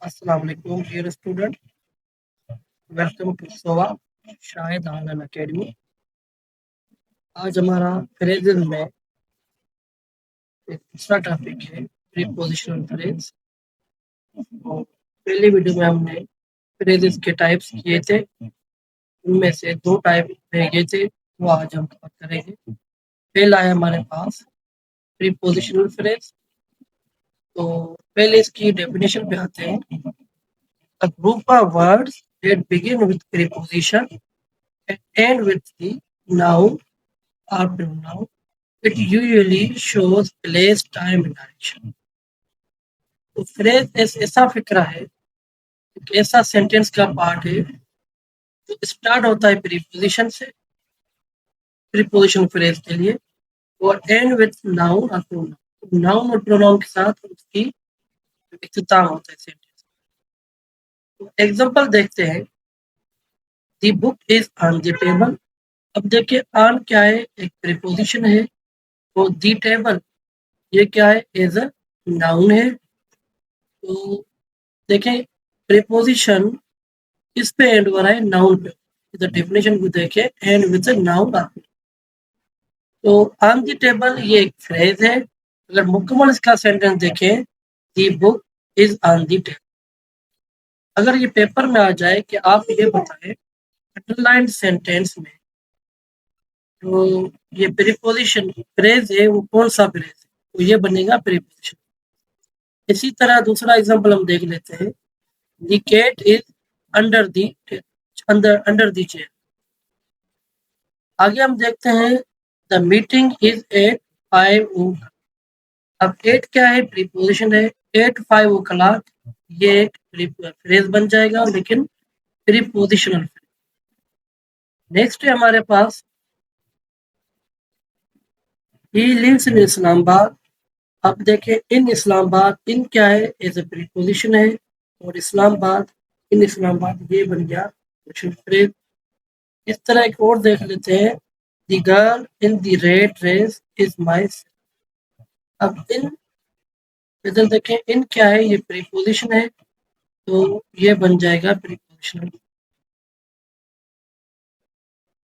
अस्सलाम वालेकुम dear student, welcome to सोवा शाहिद आनंद अकेडमी। आज हमारा फ्रेजेस में एक दूसरा टॉपिक है प्रीपोजिशनल फ्रेज। पहले वीडियो में हमने फ्रेजेस के टाइप्स किए थे, उनमें से दो टाइप रह गए थे, वो आज हम कवर करेंगे। पहला है हमारे पास प्रीपोजिशनल फ्रेज। तो पहले इसकी डेफिनेशन पे आते हैं। A group of words that begin with preposition and end with the noun or pronoun. It usually shows place, time, and direction. तो फ्रेज ऐसा फिक्रा है, एक ऐसा सेंटेंस का पार्ट है जो स्टार्ट होता है प्रीपोजिशन से, प्रीपोजिशन फ्रेज के लिए, और एंड विथ नाउन और प्रोनाउन। नाउन और प्रोनाउन के साथ उसकी इख्तिताम होता है सेंटेंस। तो एग्जांपल देखते हैं। The book is on the table. अब देखिए ऑन क्या है, एक प्रीपोजिशन है, और दी टेबल ये क्या है, एज अ नाउन है। तो देखें प्रीपोजिशन किस पे एंड हो रहा है, नाउन पे। इधर डेफिनेशन को देखें, एंड विद नाउन। तो ऑन द टेबल ये एक फ्रेज है। अगर मुकम्मल इसका सेंटेंस देखें, the book is on the table. अगर ये पेपर में आ जाए कि आप ये बताएं अंडरलाइन सेंटेंस में तो ये प्रीपोजिशन फ्रेज है, वो कौन सा फ्रेज है, तो ये बनेगा प्रीपोजिशन। इसी तरह दूसरा एग्जांपल हम देख लेते हैं। The cat is under the under the chair. आगे हम देखते हैं द मीटिंग इज एट 5 अब 8 क्या है, प्रीपोजिशन है। 8 5 o'clock ये एक फ्रेज बन जाएगा, लेकिन प्रीपोजिशनल। नेक्स्ट है हमारे पास ही लिव्स इन इस्लामाबाद। अब देखें इन इस्लामाबाद, इन क्या है, एज ए प्रीपोजिशन है, और इस्लामाबाद, इन इस्लामाबाद ये बन गया फ्रेज। इस तरह एक और देख लेते हैं। The girl in the red dress is my. अब इन इधर देखें, इन क्या है, ये प्रीपोजिशन है, तो ये बन जाएगा प्रीपोजिशनल।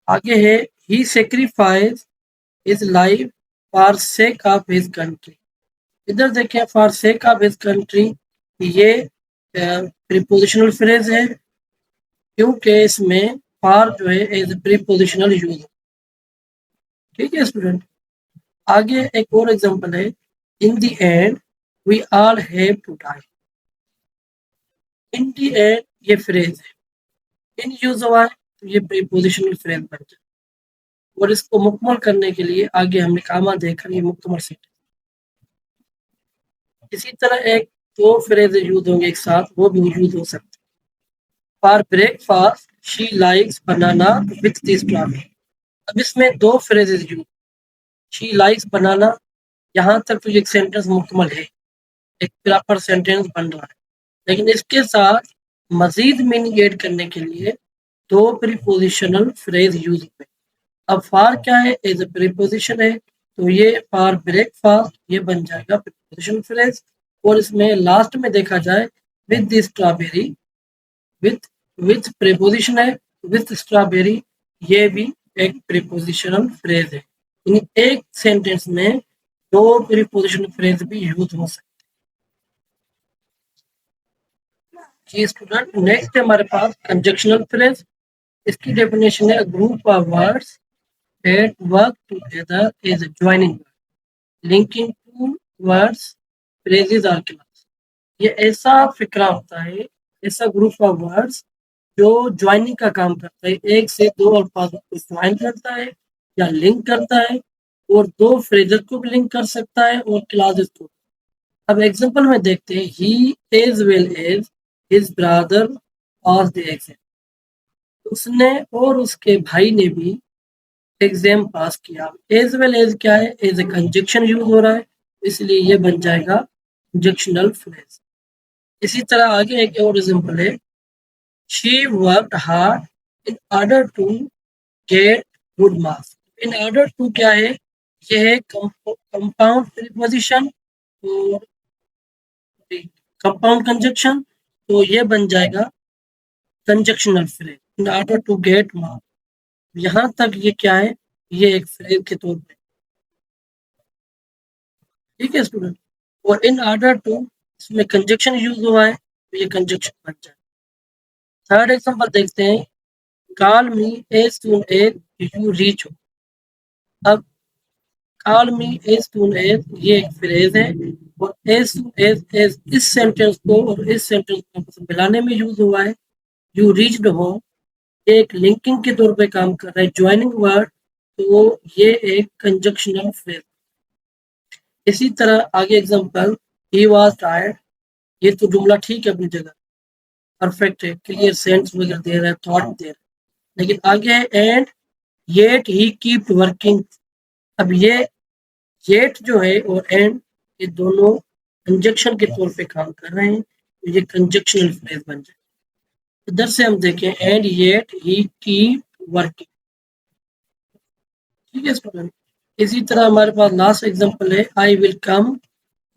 आगे है he sacrifice his life for sake of his country. इधर देखें for sake of his country, ये प्रीपोजिशनल फ्रेज है, क्योंकि इसमें फॉर जो है एज प्रीपोजिशनल यूज। ठीक है स्टूडेंट। आगे एक और एग्जांपल है। In the end we all have to die. In the end ये फ्रेज है, इन यूज हुआ है, तो ये प्रीपोजिशनल फ्रेज बन जाए। और इसको मुकम्मल करने के लिए आगे हमने कामा देखा, ये मुकम्मल सेंटेंस। इसी तरह एक दो फ्रेज यूज होंगे एक साथ, वो भी यूज हो सकते हैं। For breakfast she likes banana with this strawberry. अब इसमें दो फ्रेजेस यूज, शी लाइक्स बनाना, यहाँ तक तो एक सेंटेंस मुकम्मल है, एक प्रॉपर सेंटेंस बन रहा है। लेकिन इसके साथ मजीद मीनिंग ऐड करने के लिए दो प्रीपोजिशनल फ्रेज यूज हुए। अब फॉर क्या है, एज ए प्रीपोजिशन है, तो ये फॉर ब्रेकफास्ट ये बन जाएगा प्रीपोजिशन फ्रेज। और इसमें लास्ट में देखा जाए with the strawberry, with with preposition है, विथ स्ट्रॉबेरी ये भी एक प्रीपोजिशनल फ्रेज है। यानी एक सेंटेंस में दो प्रीपोजिशनल फ्रेज भी यूज हो सकते हैं। जी स्टूडेंट, नेक्स्ट है हमारे पास कंजक्शनल फ्रेज। इसकी डेफिनेशन है group of words that work together is joining word, linking two words, phrases or clause। ये ऐसा फिक्रा होता है, ऐसा ग्रुप ऑफ वर्ड्स जो ज्वाइनिंग का काम करता है, एक से दो अल्फाज को ज्वाइन करता है या लिंक करता है, और दो फ्रेजेस को भी लिंक कर सकता है और क्लासेस को। अब एग्जांपल में देखते हैं। He as well as his brother और द एग्जाम। उसने और उसके भाई ने भी एग्जाम पास किया। एज वेल एज क्या है, एज ए कंजक्शन यूज हो रहा है, इसलिए ये बन जाएगा कंजक्शनल फ्रेज। इसी तरह आगे एक और एग्जांपल है। She worked hard in order to get good marks. In order to क्या है, ये है कंपाउंड प्रीपोजिशन और कंपाउंड कंजक्शन। तो ये बन जाएगा conjunctional phrase in order to get mark. यहां तक ये क्या है, ये एक फ्रेज के तौर पे, ठीक है स्टूडेंट। और इन ऑर्डर टू, इसमें कंजक्शन यूज हुआ है तो ये कंजक्शन बन जाए। थर्ड एग्जांपल देखते हैं, call me as soon as you reach हो। अब call me as soon as ये एक फ्रेज है, और एज सून एज इस सेंटेंस को और इस सेंटेंस को आपस में मिलाने में यूज हुआ है। यू रीच्ड हो ये एक लिंकिंग के तौर पे काम कर रहा है, ज्वाइनिंग वर्ड, तो ये एक कंजक्शनल फ्रेज। इसी तरह आगे एग्जांपल, ही वाज टायर्ड, ये तो जुमला ठीक है अपनी जगह, परफेक्ट है, क्लियर सेंस वगैरह दे रहा है, थॉट दे रहा है। लेकिन आगे है and yet he keep working. अब ये येट जो है और एंड, ये दोनों कंजक्शन के तौर पे काम कर रहे हैं, तो ये कंजक्शनल फ्रेज बन जाए। इधर से हम देखें, and yet he keep working, ठीक है स्टूडेंट। इसी तरह हमारे पास लास्ट एग्जांपल है, I will come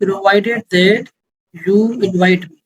provided that you invite me.